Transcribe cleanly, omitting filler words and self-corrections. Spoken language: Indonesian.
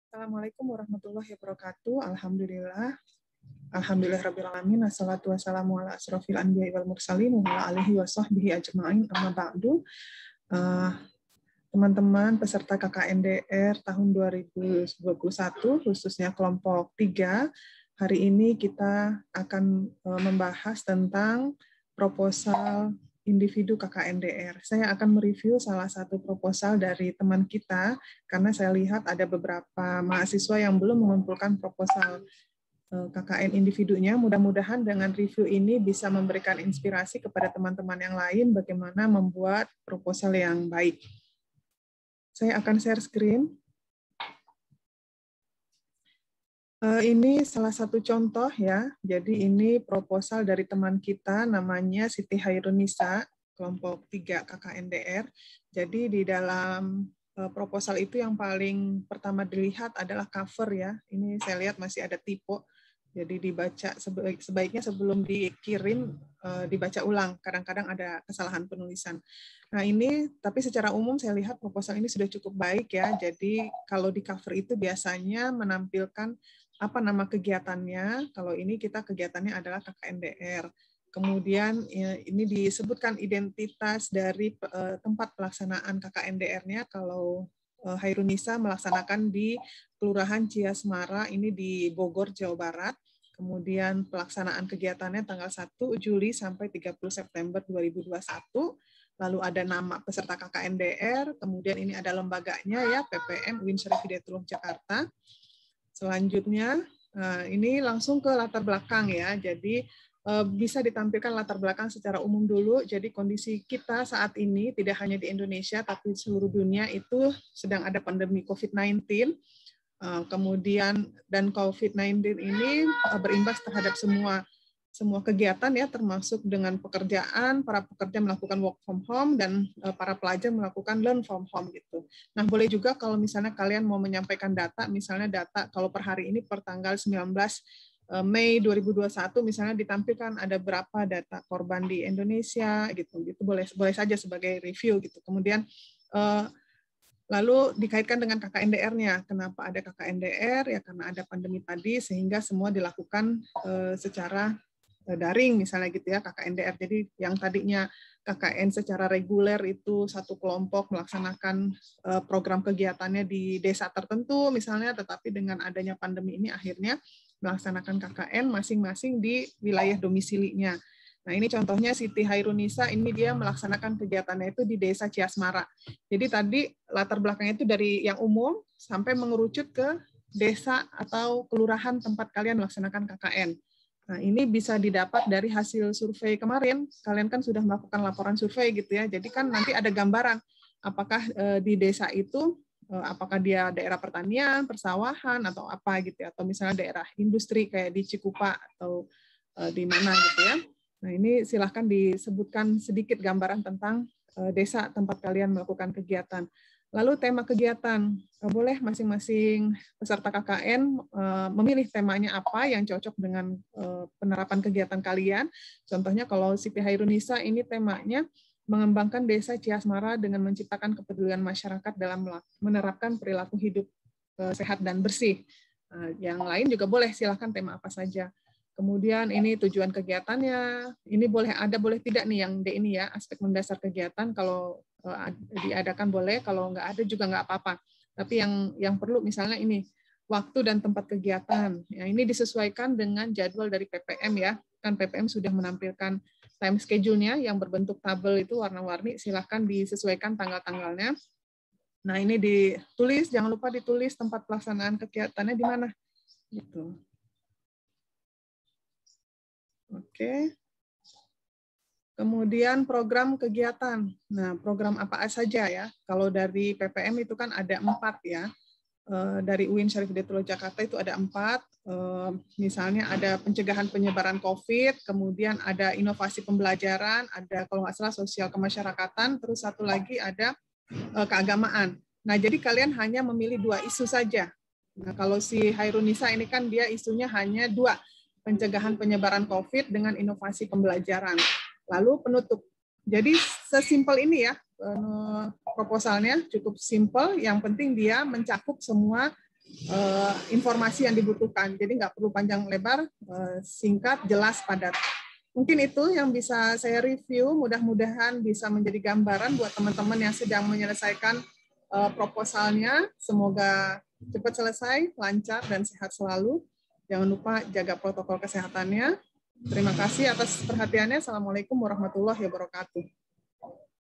Assalamualaikum warahmatullahi wabarakatuh. Alhamdulillah. Alhamdulillahirrabbilalamin. Assalatu wassalamu ala asrofil anbiya'i wal mursalin wa ala alihi wa sahbihi ajma'in. Amma ba'du. Teman-teman peserta KKNDR tahun 2021, khususnya kelompok 3, hari ini kita akan membahas tentang proposal individu KKNDR. Saya akan mereview salah satu proposal dari teman kita, karena saya lihat ada beberapa mahasiswa yang belum mengumpulkan proposal KKN individunya. Mudah-mudahan dengan review ini bisa memberikan inspirasi kepada teman-teman yang lain bagaimana membuat proposal yang baik. Saya akan share screen. Ini salah satu contoh ya. Jadi ini proposal dari teman kita namanya Siti Hairunisa, kelompok 3 KKNDR. Jadi di dalam proposal itu yang paling pertama dilihat adalah cover ya. Ini saya lihat masih ada typo. Jadi dibaca sebaiknya sebelum dikirim dibaca ulang. Kadang-kadang ada kesalahan penulisan. Nah ini, tapi secara umum saya lihat proposal ini sudah cukup baik ya. Jadi kalau di cover itu biasanya menampilkan apa nama kegiatannya. Kalau ini kita kegiatannya adalah KKNDR. Kemudian ini disebutkan identitas dari tempat pelaksanaan KKNDR-nya. Kalau Hairunisa melaksanakan di Kelurahan Ciasmara, ini di Bogor, Jawa Barat. Kemudian pelaksanaan kegiatannya tanggal 1 Juli sampai 30 September 2021. Lalu ada nama peserta KKNDR, kemudian ini ada lembaganya ya, PPM UIN Syarif Hidayatullah Jakarta. Selanjutnya, ini langsung ke latar belakang ya, jadi bisa ditampilkan latar belakang secara umum dulu. Jadi kondisi kita saat ini tidak hanya di Indonesia, tapi seluruh dunia itu sedang ada pandemi COVID-19. Kemudian dan COVID-19 ini berimbas terhadap semua kegiatan ya, termasuk dengan pekerjaan, para pekerja melakukan work from home dan para pelajar melakukan learn from home gitu. Nah, boleh juga kalau misalnya kalian mau menyampaikan data, misalnya data kalau per hari ini per tanggal 19 Mei 2021 misalnya ditampilkan ada berapa data korban di Indonesia gitu. Itu boleh saja sebagai review gitu. Kemudian lalu dikaitkan dengan KKNDR-nya. Kenapa ada KKNDR? Ya karena ada pandemi tadi, sehingga semua dilakukan secara daring, misalnya gitu ya, KKNDR. Jadi yang tadinya KKN secara reguler itu satu kelompok melaksanakan program kegiatannya di desa tertentu, misalnya, tetapi dengan adanya pandemi ini akhirnya melaksanakan KKN masing-masing di wilayah domisilinya. Nah, ini contohnya Siti Hairunisa, ini dia melaksanakan kegiatannya itu di Desa Ciasmara. Jadi tadi latar belakangnya itu dari yang umum sampai mengerucut ke desa atau kelurahan tempat kalian melaksanakan KKN. Nah, ini bisa didapat dari hasil survei kemarin. Kalian kan sudah melakukan laporan survei gitu ya. Jadi kan nanti ada gambaran apakah di desa itu apakah dia daerah pertanian, persawahan atau apa gitu ya, atau misalnya daerah industri kayak di Cikupa atau di mana gitu ya. Nah, ini silahkan disebutkan sedikit gambaran tentang desa tempat kalian melakukan kegiatan. Lalu tema kegiatan, boleh masing-masing peserta KKN memilih temanya apa yang cocok dengan penerapan kegiatan kalian. Contohnya kalau Siti Hairunisa ini temanya mengembangkan desa Ciasmara dengan menciptakan kepedulian masyarakat dalam menerapkan perilaku hidup sehat dan bersih. Yang lain juga boleh, silahkan tema apa saja. Kemudian ini tujuan kegiatannya, ini boleh ada, boleh tidak nih yang D ini ya, aspek mendasar kegiatan, kalau diadakan boleh, kalau nggak ada juga nggak apa-apa. Tapi yang perlu misalnya ini, waktu dan tempat kegiatan. Ya, ini disesuaikan dengan jadwal dari PPM ya, kan PPM sudah menampilkan time schedule-nya yang berbentuk tabel itu warna-warni, silahkan disesuaikan tanggal-tanggalnya. Nah ini ditulis, jangan lupa ditulis tempat pelaksanaan kegiatannya di mana. Gitu. Oke. Kemudian program kegiatan. Nah, program apa saja ya? Kalau dari PPM itu kan ada 4 ya. Dari UIN Syarif Hidayatullah Jakarta itu ada 4. Misalnya ada pencegahan penyebaran COVID, kemudian ada inovasi pembelajaran, ada kalau nggak salah sosial kemasyarakatan, terus satu lagi ada keagamaan. Nah, jadi kalian hanya memilih 2 isu saja. Nah, kalau si Hairunisa ini kan dia isunya hanya 2. Pencegahan penyebaran COVID dengan inovasi pembelajaran. Lalu penutup. Jadi sesimpel ini ya proposalnya, cukup simpel. Yang penting dia mencakup semua informasi yang dibutuhkan. Jadi nggak perlu panjang lebar, singkat, jelas, padat. Mungkin itu yang bisa saya review, mudah-mudahan bisa menjadi gambaran buat teman-teman yang sedang menyelesaikan proposalnya. Semoga cepat selesai, lancar, dan sehat selalu. Jangan lupa jaga protokol kesehatannya. Terima kasih atas perhatiannya. Assalamualaikum warahmatullahi wabarakatuh.